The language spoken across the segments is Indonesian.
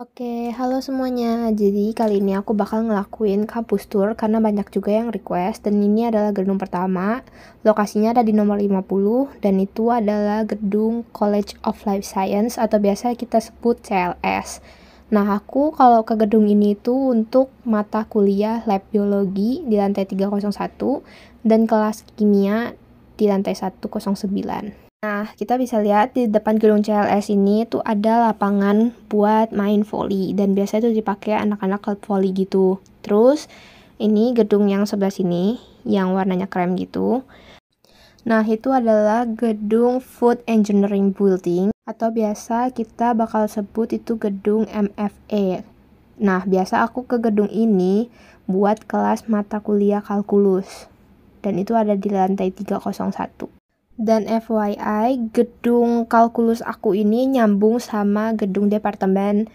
Oke, halo semuanya. Jadi kali ini aku bakal ngelakuin kampus tour karena banyak juga yang request dan ini adalah gedung pertama. Lokasinya ada di nomor 50 dan itu adalah gedung College of Life Science atau biasa kita sebut CLS. Nah, aku kalau ke gedung ini itu untuk mata kuliah lab biologi di lantai 301 dan kelas kimia di lantai 109. Nah, kita bisa lihat di depan gedung CLS ini tuh ada lapangan buat main volley dan biasa itu dipakai anak-anak klub volley gitu. Terus ini gedung yang sebelah sini yang warnanya krem gitu. Nah, itu adalah gedung Food Engineering Building atau biasa kita bakal sebut itu gedung MFE. Nah, biasa aku ke gedung ini buat kelas mata kuliah kalkulus. Dan itu ada di lantai 301. Dan FYI, gedung kalkulus aku ini nyambung sama gedung departemen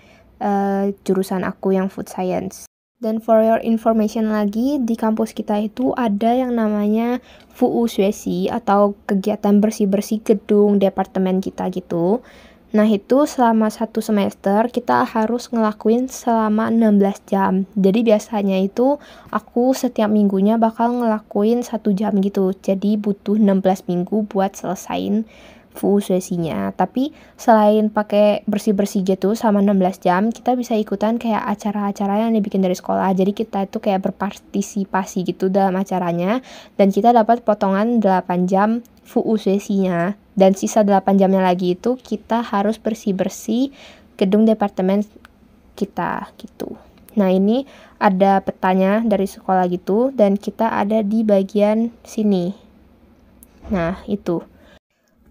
jurusan aku yang food science. Dan for your information lagi, di kampus kita itu ada yang namanya FUU Swesi atau kegiatan bersih-bersih gedung departemen kita gitu. Nah, itu selama 1 semester kita harus ngelakuin selama 16 jam. Jadi biasanya itu aku setiap minggunya bakal ngelakuin 1 jam gitu. Jadi butuh 16 minggu buat selesain FUU sesinya. Tapi selain pakai bersih-bersih gitu sama 16 jam, kita bisa ikutan kayak acara-acara yang dibikin dari sekolah. Jadi kita itu kayak berpartisipasi gitu dalam acaranya dan kita dapat potongan 8 jam FUU sesinya. Dan sisa 8 jamnya lagi itu kita harus bersih-bersih gedung departemen kita gitu. Nah, ini ada petanya dari sekolah gitu dan kita ada di bagian sini. Nah, itu.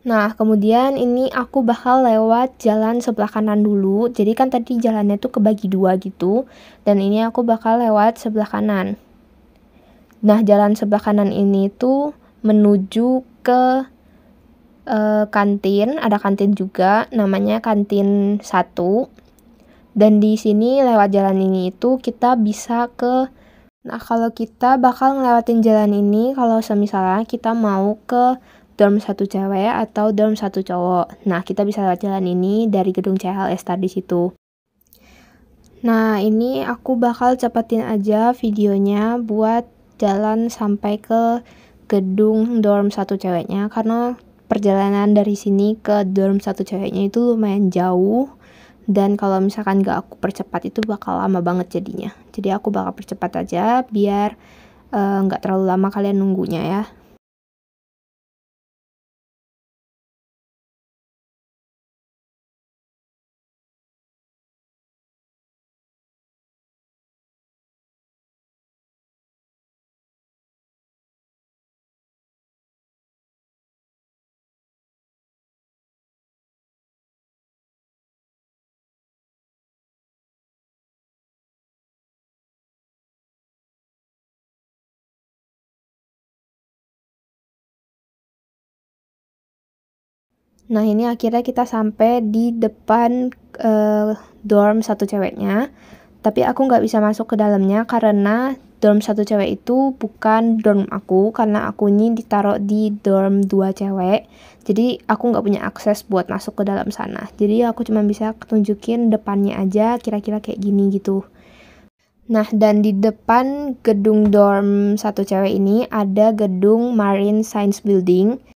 Nah, kemudian ini aku bakal lewat jalan sebelah kanan dulu. Jadi kan tadi jalannya tuh kebagi dua gitu. Dan ini aku bakal lewat sebelah kanan. Nah, jalan sebelah kanan ini tuh menuju ke kantin, ada kantin juga, namanya kantin 1. Dan di sini lewat jalan ini itu kita bisa nah kalau kita bakal ngelewatin jalan ini, kalau semisalnya kita mau ke dorm 1 cewek atau dorm 1 cowok. Nah, kita bisa lewat jalan ini dari gedung CLS tadi situ. Nah, ini aku bakal cepetin aja videonya buat jalan sampai ke gedung dorm 1 ceweknya karena perjalanan dari sini ke dorm 1 ceweknya itu lumayan jauh dan kalau misalkan gak aku percepat itu bakal lama banget jadinya. Jadi aku bakal percepat aja biar gak terlalu lama kalian nunggunya ya. Nah, ini akhirnya kita sampai di depan dorm 1 ceweknya. Tapi aku nggak bisa masuk ke dalamnya karena dorm 1 cewek itu bukan dorm aku, karena aku ini ditaruh di dorm 2 cewek. Jadi aku nggak punya akses buat masuk ke dalam sana. Jadi aku cuma bisa tunjukin depannya aja, kira-kira kayak gini gitu. Nah, dan di depan gedung dorm 1 cewek ini ada gedung Marine Science Building.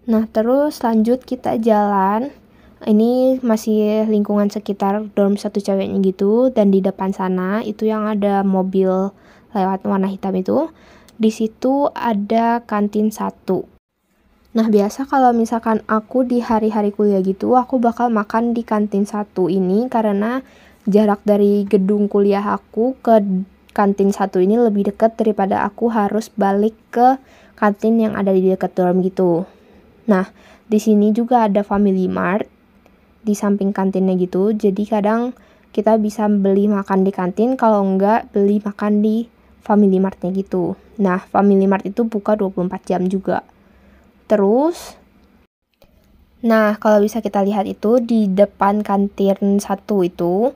Nah, terus lanjut kita jalan. Ini masih lingkungan sekitar dorm 1 ceweknya gitu. Dan di depan sana itu yang ada mobil lewat warna hitam itu. Di situ ada kantin 1. Nah, biasa kalau misalkan aku di hari-hari kuliah gitu, aku bakal makan di kantin 1 ini karena jarak dari gedung kuliah aku ke kantin 1 ini lebih dekat daripada aku harus balik ke kantin yang ada di dekat dorm gitu. Nah, di sini juga ada Family Mart di samping kantinnya gitu. Jadi kadang kita bisa beli makan di kantin, kalau enggak beli makan di Family Mart-nya gitu. Nah, Family Mart itu buka 24 jam juga. Terus, nah kalau bisa kita lihat itu di depan kantin 1 itu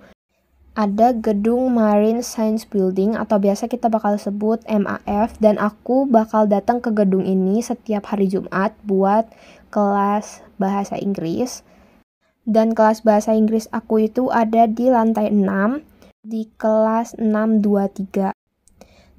ada gedung Marine Science Building atau biasa kita bakal sebut MAF, dan aku bakal datang ke gedung ini setiap hari Jumat buat kelas bahasa Inggris. Dan kelas bahasa Inggris aku itu ada di lantai 6, di kelas 623.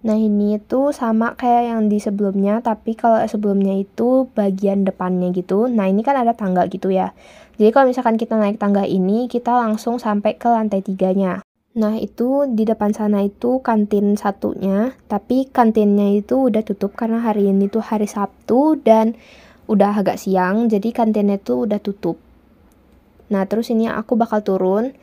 Nah ini tuh sama kayak yang di sebelumnya, tapi kalau sebelumnya itu bagian depannya gitu. Nah ini kan ada tangga gitu ya. Jadi kalau misalkan kita naik tangga ini, kita langsung sampai ke lantai 3-nya. Nah itu di depan sana itu kantin satunya, tapi kantinnya itu udah tutup karena hari ini tuh hari Sabtu dan udah agak siang, jadi kantinnya tuh udah tutup. Nah terus ini aku bakal turun.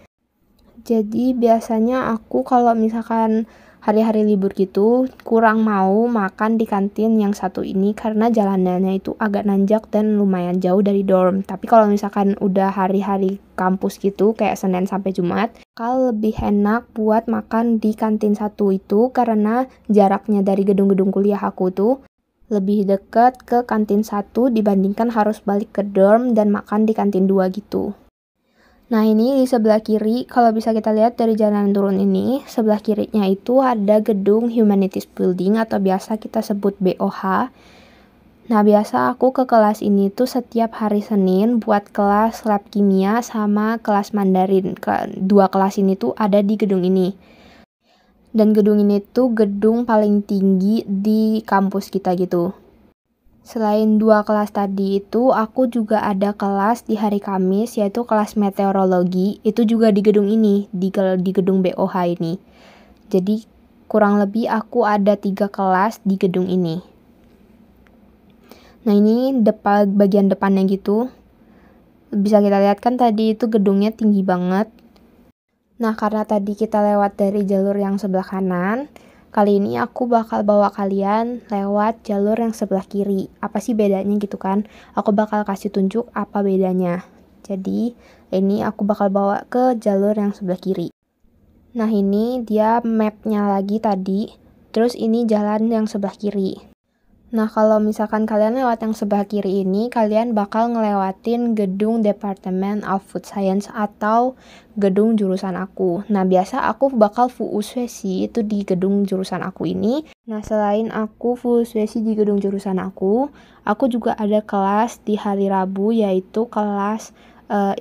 Jadi biasanya aku kalau misalkan hari-hari libur gitu kurang mau makan di kantin yang satu ini karena jalanannya itu agak nanjak dan lumayan jauh dari dorm. Tapi kalau misalkan udah hari-hari kampus gitu kayak Senin sampai Jumat, kalau lebih enak buat makan di kantin satu itu karena jaraknya dari gedung-gedung kuliah aku tuh lebih dekat ke kantin satu dibandingkan harus balik ke dorm dan makan di kantin 2 gitu. Nah ini di sebelah kiri, kalau bisa kita lihat dari jalan turun ini, sebelah kirinya itu ada gedung Humanities Building atau biasa kita sebut BOH. Nah biasa aku ke kelas ini tuh setiap hari Senin buat kelas lab kimia sama kelas Mandarin. Dua kelas ini tuh ada di gedung ini. Dan gedung ini tuh gedung paling tinggi di kampus kita gitu. Selain dua kelas tadi itu, aku juga ada kelas di hari Kamis, yaitu kelas meteorologi. Itu juga di gedung ini, di gedung BOH ini. Jadi, kurang lebih aku ada 3 kelas di gedung ini. Nah, ini bagian depannya gitu. Bisa kita lihat kan tadi itu gedungnya tinggi banget. Nah, karena tadi kita lewat dari jalur yang sebelah kanan, kali ini aku bakal bawa kalian lewat jalur yang sebelah kiri. Apa sih bedanya gitu kan? Aku bakal kasih tunjuk apa bedanya. Jadi, ini aku bakal bawa ke jalur yang sebelah kiri. Nah, ini dia mapnya lagi tadi. Terus ini jalan yang sebelah kiri. Nah, kalau misalkan kalian lewat yang sebelah kiri ini, kalian bakal ngelewatin gedung Department of Food Science atau gedung jurusan aku. Nah, biasa aku bakal FUUSWESI itu di gedung jurusan aku ini. Nah, selain aku FUUSWESI di gedung jurusan aku juga ada kelas di hari Rabu, yaitu kelas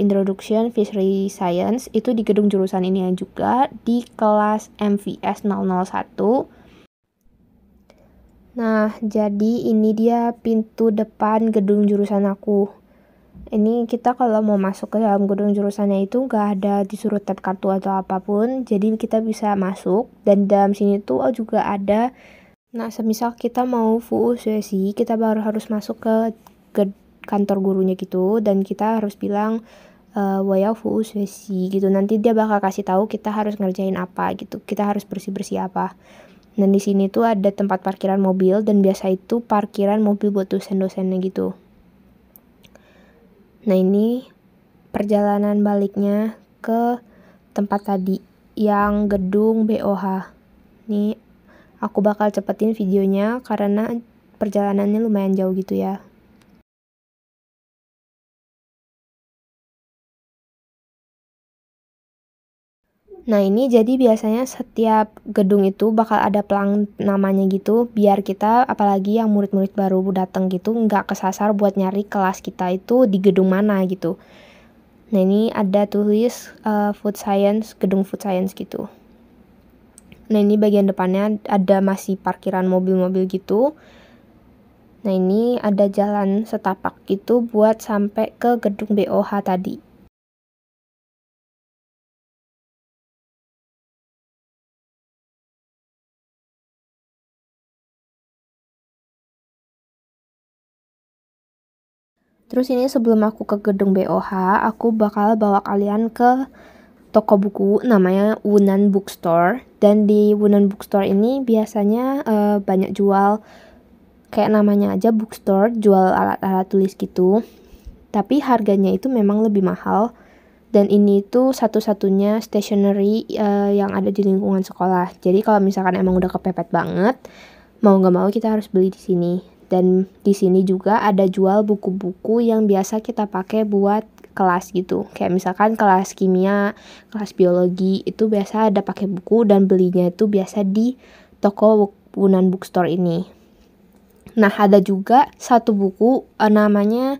Introduction Fishery Science, itu di gedung jurusan ini juga, di kelas MVS 001. Nah, jadi ini dia pintu depan gedung jurusan aku. Ini kita kalau mau masuk ke dalam gedung jurusannya itu nggak ada disuruh tap kartu atau apapun, jadi kita bisa masuk. Dan dalam sini tuh juga ada, nah semisal kita mau FUUSWESI, kita baru harus masuk ke kantor gurunya gitu, dan kita harus bilang, waya FUUSWESI gitu. Nanti dia bakal kasih tahu kita harus ngerjain apa gitu, kita harus bersih-bersih apa. Dan di sini tuh ada tempat parkiran mobil dan biasa itu parkiran mobil buat dosen-dosennya gitu. Nah ini perjalanan baliknya ke tempat tadi yang gedung BOH. Nih aku bakal cepetin videonya karena perjalanannya lumayan jauh gitu ya. Nah ini jadi biasanya setiap gedung itu bakal ada pelang namanya gitu, biar kita apalagi yang murid-murid baru datang gitu nggak kesasar buat nyari kelas kita itu di gedung mana gitu. Nah ini ada tulis Food Science, gedung Food Science gitu. Nah ini bagian depannya ada masih parkiran mobil-mobil gitu. Nah ini ada jalan setapak gitu buat sampai ke gedung BOH tadi. Terus ini sebelum aku ke gedung BOH, aku bakal bawa kalian ke toko buku namanya Wunan Bookstore. Dan di Wunan Bookstore ini biasanya banyak jual, kayak namanya aja bookstore, jual alat-alat tulis gitu. Tapi harganya itu memang lebih mahal. Dan ini tuh satu-satunya stationery yang ada di lingkungan sekolah. Jadi kalau misalkan emang udah kepepet banget, mau nggak mau kita harus beli di sini. Dan di sini juga ada jual buku-buku yang biasa kita pakai buat kelas gitu. Kayak misalkan kelas kimia, kelas biologi, itu biasa ada pakai buku dan belinya itu biasa di toko Wunan Bookstore ini. Nah, ada juga satu buku namanya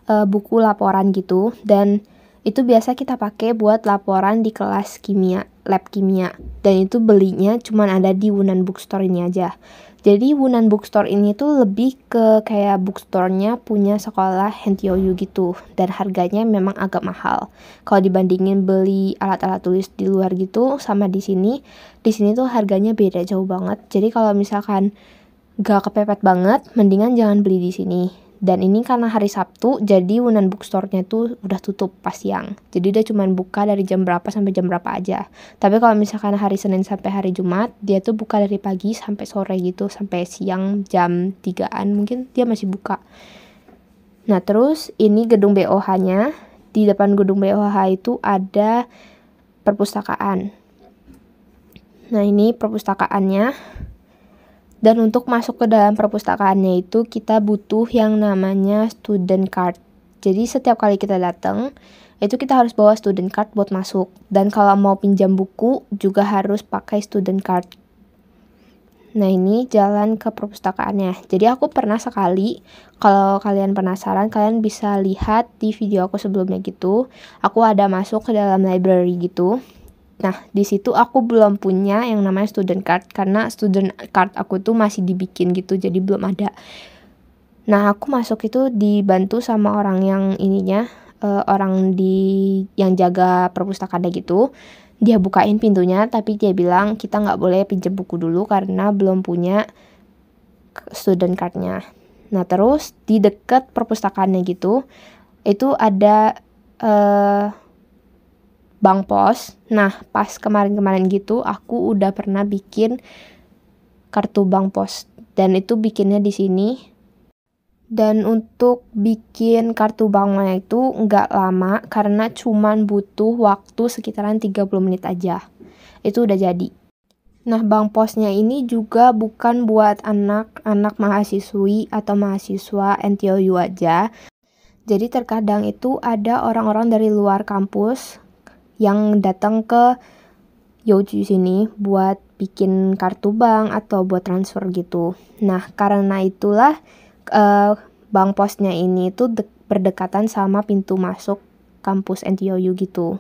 buku laporan gitu. Dan Itu biasa kita pakai buat laporan di kelas kimia, lab kimia. Dan itu belinya cuman ada di Wunan Bookstore ini aja. Jadi Wunan Bookstore ini tuh lebih ke kayak bookstore-nya punya sekolah Hentyoyu gitu. Dan harganya memang agak mahal. Kalau dibandingin beli alat-alat tulis di luar gitu sama di sini tuh harganya beda jauh banget. Jadi kalau misalkan gak kepepet banget, mendingan jangan beli di sini. Dan ini karena hari Sabtu, jadi Wunan Bookstore-nya tuh udah tutup pas siang. Jadi dia cuma buka dari jam berapa sampai jam berapa aja. Tapi kalau misalkan hari Senin sampai hari Jumat, dia tuh buka dari pagi sampai sore gitu, sampai siang jam 3-an mungkin dia masih buka. Nah terus ini gedung BOH-nya. Di depan gedung BOH itu ada perpustakaan. Nah ini perpustakaannya. Dan untuk masuk ke dalam perpustakaannya itu kita butuh yang namanya student card. Jadi setiap kali kita datang, itu kita harus bawa student card buat masuk. Dan kalau mau pinjam buku juga harus pakai student card. Nah ini jalan ke perpustakaannya. Jadi aku pernah sekali, kalau kalian penasaran, kalian bisa lihat di video aku sebelumnya gitu. Aku ada masuk ke dalam library gitu. Nah, di situ aku belum punya yang namanya student card karena student card aku tuh masih dibikin gitu, jadi belum ada. Nah, aku masuk itu dibantu sama orang yang orang yang jaga perpustakaan gitu. Dia bukain pintunya, tapi dia bilang kita nggak boleh pinjam buku dulu karena belum punya student cardnya. Nah, terus di dekat perpustakaannya gitu, itu ada bank pos. Nah, pas kemarin-kemarin gitu aku udah pernah bikin kartu bank pos dan itu bikinnya di sini. Dan untuk bikin kartu banknya itu nggak lama karena cuman butuh waktu sekitaran 30 menit aja. Itu udah jadi. Nah, bank posnya ini juga bukan buat anak-anak mahasiswi atau mahasiswa NTOU aja. Jadi terkadang itu ada orang-orang dari luar kampus yang datang ke Youju sini buat bikin kartu bank atau buat transfer gitu. Nah, karena itulah bank posnya ini tuh berdekatan sama pintu masuk kampus NTOU gitu.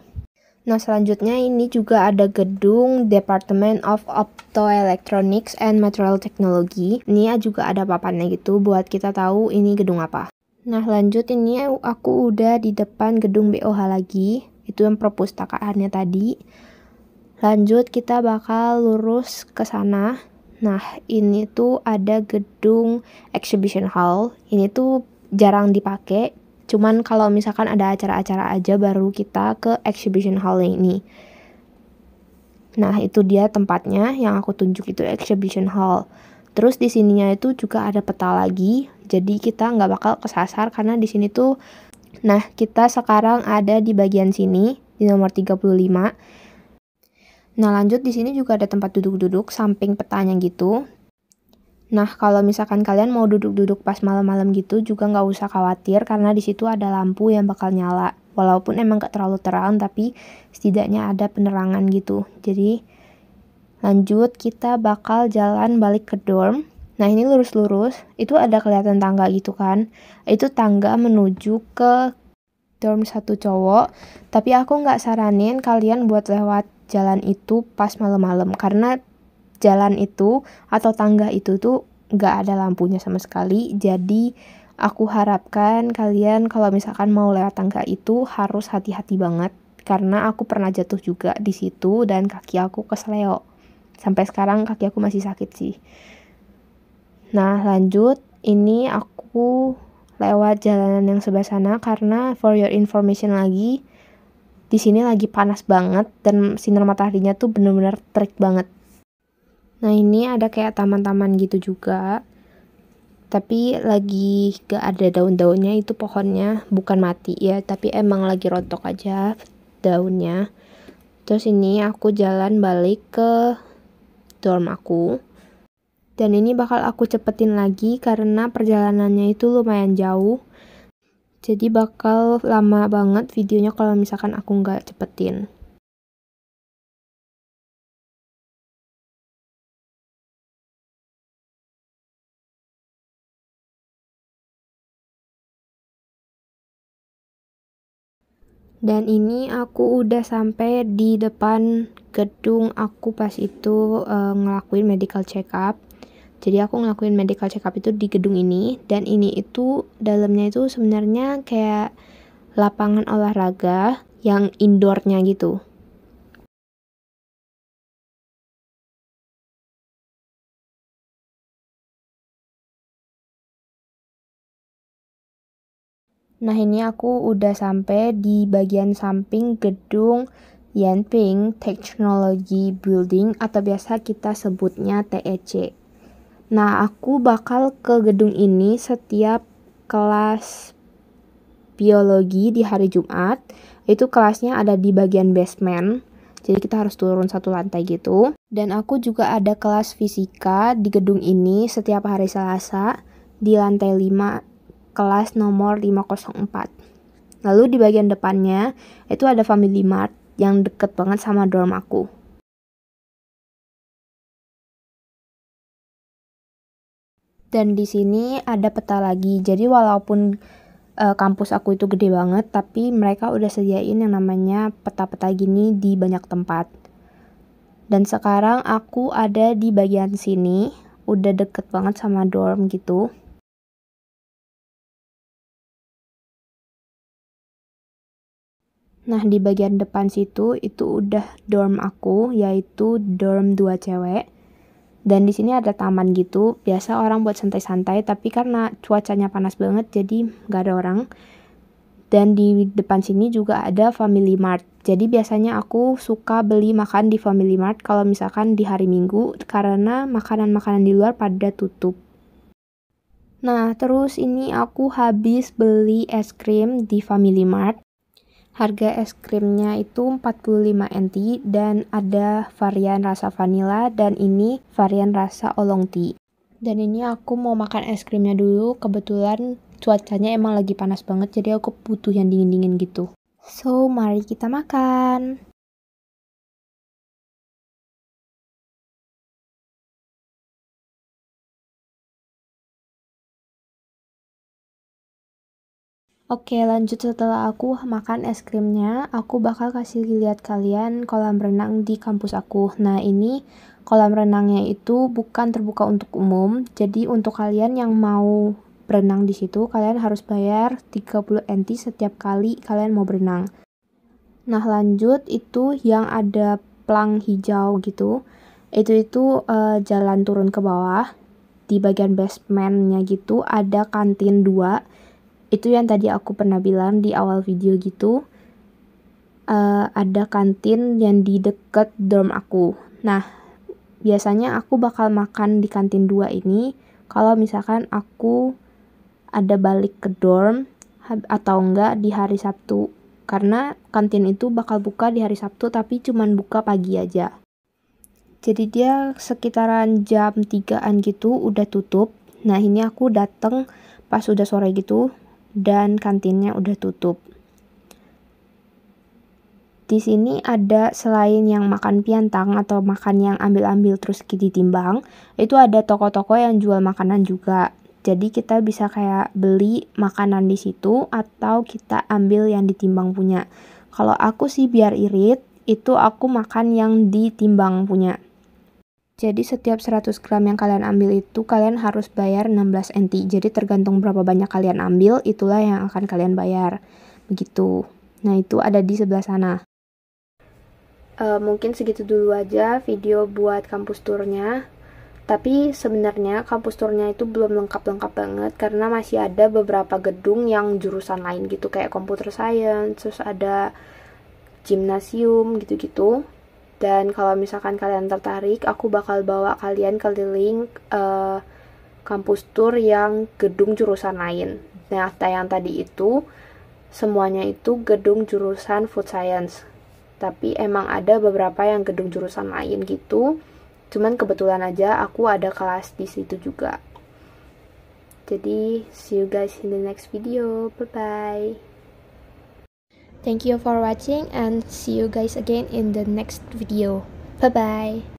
Nah, selanjutnya ini juga ada gedung Department of Optoelectronics and Material Technology. Ini juga ada papannya gitu buat kita tahu ini gedung apa. Nah, lanjut ini aku udah di depan gedung BOH lagi. Itu yang perpustakaannya tadi. Lanjut kita bakal lurus ke sana. Nah, ini tuh ada gedung exhibition hall. Ini tuh jarang dipakai. Cuman kalau misalkan ada acara-acara aja baru kita ke exhibition hall ini. Nah, itu dia tempatnya yang aku tunjuk itu exhibition hall. Terus di sininya itu juga ada peta lagi. Jadi kita nggak bakal kesasar karena di sini tuh. Nah, kita sekarang ada di bagian sini di nomor 35. Nah, lanjut di sini juga ada tempat duduk-duduk samping petanya gitu. Nah, kalau misalkan kalian mau duduk-duduk pas malam-malam gitu juga nggak usah khawatir karena di situ ada lampu yang bakal nyala. Walaupun emang nggak terlalu terang tapi setidaknya ada penerangan gitu. Jadi lanjut kita bakal jalan balik ke dorm. Nah, ini lurus-lurus, itu ada kelihatan tangga gitu kan. Itu tangga menuju ke dorm 1 cowok, tapi aku nggak saranin kalian buat lewat jalan itu pas malam-malam karena jalan itu atau tangga itu tuh nggak ada lampunya sama sekali. Jadi aku harapkan kalian kalau misalkan mau lewat tangga itu harus hati-hati banget karena aku pernah jatuh juga di situ dan kaki aku kesleo. Sampai sekarang kaki aku masih sakit sih. Nah, lanjut ini aku lewat jalanan yang sebelah sana karena for your information lagi di sini lagi panas banget dan sinar mataharinya tuh bener-bener terik banget. Nah, ini ada kayak taman-taman gitu juga. Tapi lagi gak ada daun-daunnya, itu pohonnya bukan mati ya, tapi emang lagi rontok aja daunnya. Terus ini aku jalan balik ke dorm aku. Dan ini bakal aku cepetin lagi karena perjalanannya itu lumayan jauh. Jadi bakal lama banget videonya kalau misalkan aku nggak cepetin. Dan ini aku udah sampai di depan gedung aku pas itu ngelakuin medical check up. Jadi aku ngelakuin medical check up itu di gedung ini, dan ini itu dalamnya itu sebenarnya kayak lapangan olahraga yang indoornya gitu. Nah, ini aku udah sampai di bagian samping gedung Yanping Technology Building atau biasa kita sebutnya TEC. Nah, aku bakal ke gedung ini setiap kelas biologi di hari Jumat. Itu kelasnya ada di bagian basement. Jadi kita harus turun satu lantai gitu. Dan aku juga ada kelas fisika di gedung ini setiap hari Selasa di lantai 5 kelas nomor 504. Lalu di bagian depannya itu ada Family Mart yang deket banget sama dorm aku. Dan di sini ada peta lagi. Jadi walaupun kampus aku itu gede banget, tapi mereka udah sediain yang namanya peta-peta gini di banyak tempat. Dan sekarang aku ada di bagian sini, udah deket banget sama dorm gitu. Nah, di bagian depan situ itu udah dorm aku, yaitu dorm 2 cewek. Dan di sini ada taman gitu, biasa orang buat santai-santai, tapi karena cuacanya panas banget jadi nggak ada orang. Dan di depan sini juga ada Family Mart. Jadi biasanya aku suka beli makan di Family Mart kalau misalkan di hari Minggu, karena makanan-makanan di luar pada tutup. Nah, terus ini aku habis beli es krim di Family Mart. Harga es krimnya itu 45 NT dan ada varian rasa vanilla dan ini varian rasa oolong tea. Dan ini aku mau makan es krimnya dulu, kebetulan cuacanya emang lagi panas banget jadi aku butuh yang dingin-dingin gitu. So, mari kita makan. Oke, lanjut setelah aku makan es krimnya, aku bakal kasih lihat kalian kolam renang di kampus aku. Nah, ini kolam renangnya itu bukan terbuka untuk umum, jadi untuk kalian yang mau berenang di situ, kalian harus bayar 30 NT setiap kali kalian mau berenang. Nah, lanjut itu yang ada plang hijau gitu. Itu jalan turun ke bawah. Di bagian basementnya gitu ada kantin 2. Itu yang tadi aku pernah bilang di awal video gitu. Ada kantin yang di deket dorm aku. Nah, biasanya aku bakal makan di kantin 2 ini kalau misalkan aku ada balik ke dorm atau enggak di hari Sabtu. Karena kantin itu bakal buka di hari Sabtu tapi cuman buka pagi aja. Jadi dia sekitaran jam 3-an gitu udah tutup. Nah, ini aku dateng pas udah sore gitu dan kantinnya udah tutup. Di sini ada selain yang makan piantang atau makan yang ambil-ambil terus ditimbang, itu ada toko-toko yang jual makanan juga. Jadi kita bisa kayak beli makanan di situ atau kita ambil yang ditimbang punya. Kalau aku sih biar irit, itu aku makan yang ditimbang punya. Jadi setiap 100 gram yang kalian ambil itu kalian harus bayar 16 NT. Jadi tergantung berapa banyak kalian ambil, itulah yang akan kalian bayar. Begitu. Nah, itu ada di sebelah sana. Mungkin segitu dulu aja video buat kampus tournya. Tapi sebenarnya kampus tournya itu belum lengkap-lengkap banget karena masih ada beberapa gedung yang jurusan lain gitu kayak computer science, terus ada gimnasium gitu-gitu. Dan kalau misalkan kalian tertarik, aku bakal bawa kalian keliling kampus tour yang gedung jurusan lain. Nah, yang tadi itu semuanya itu gedung jurusan food science. Tapi emang ada beberapa yang gedung jurusan lain gitu. Cuman kebetulan aja aku ada kelas di situ juga. Jadi, see you guys in the next video. Bye-bye. Thank you for watching and see you guys again in the next video. Bye-bye.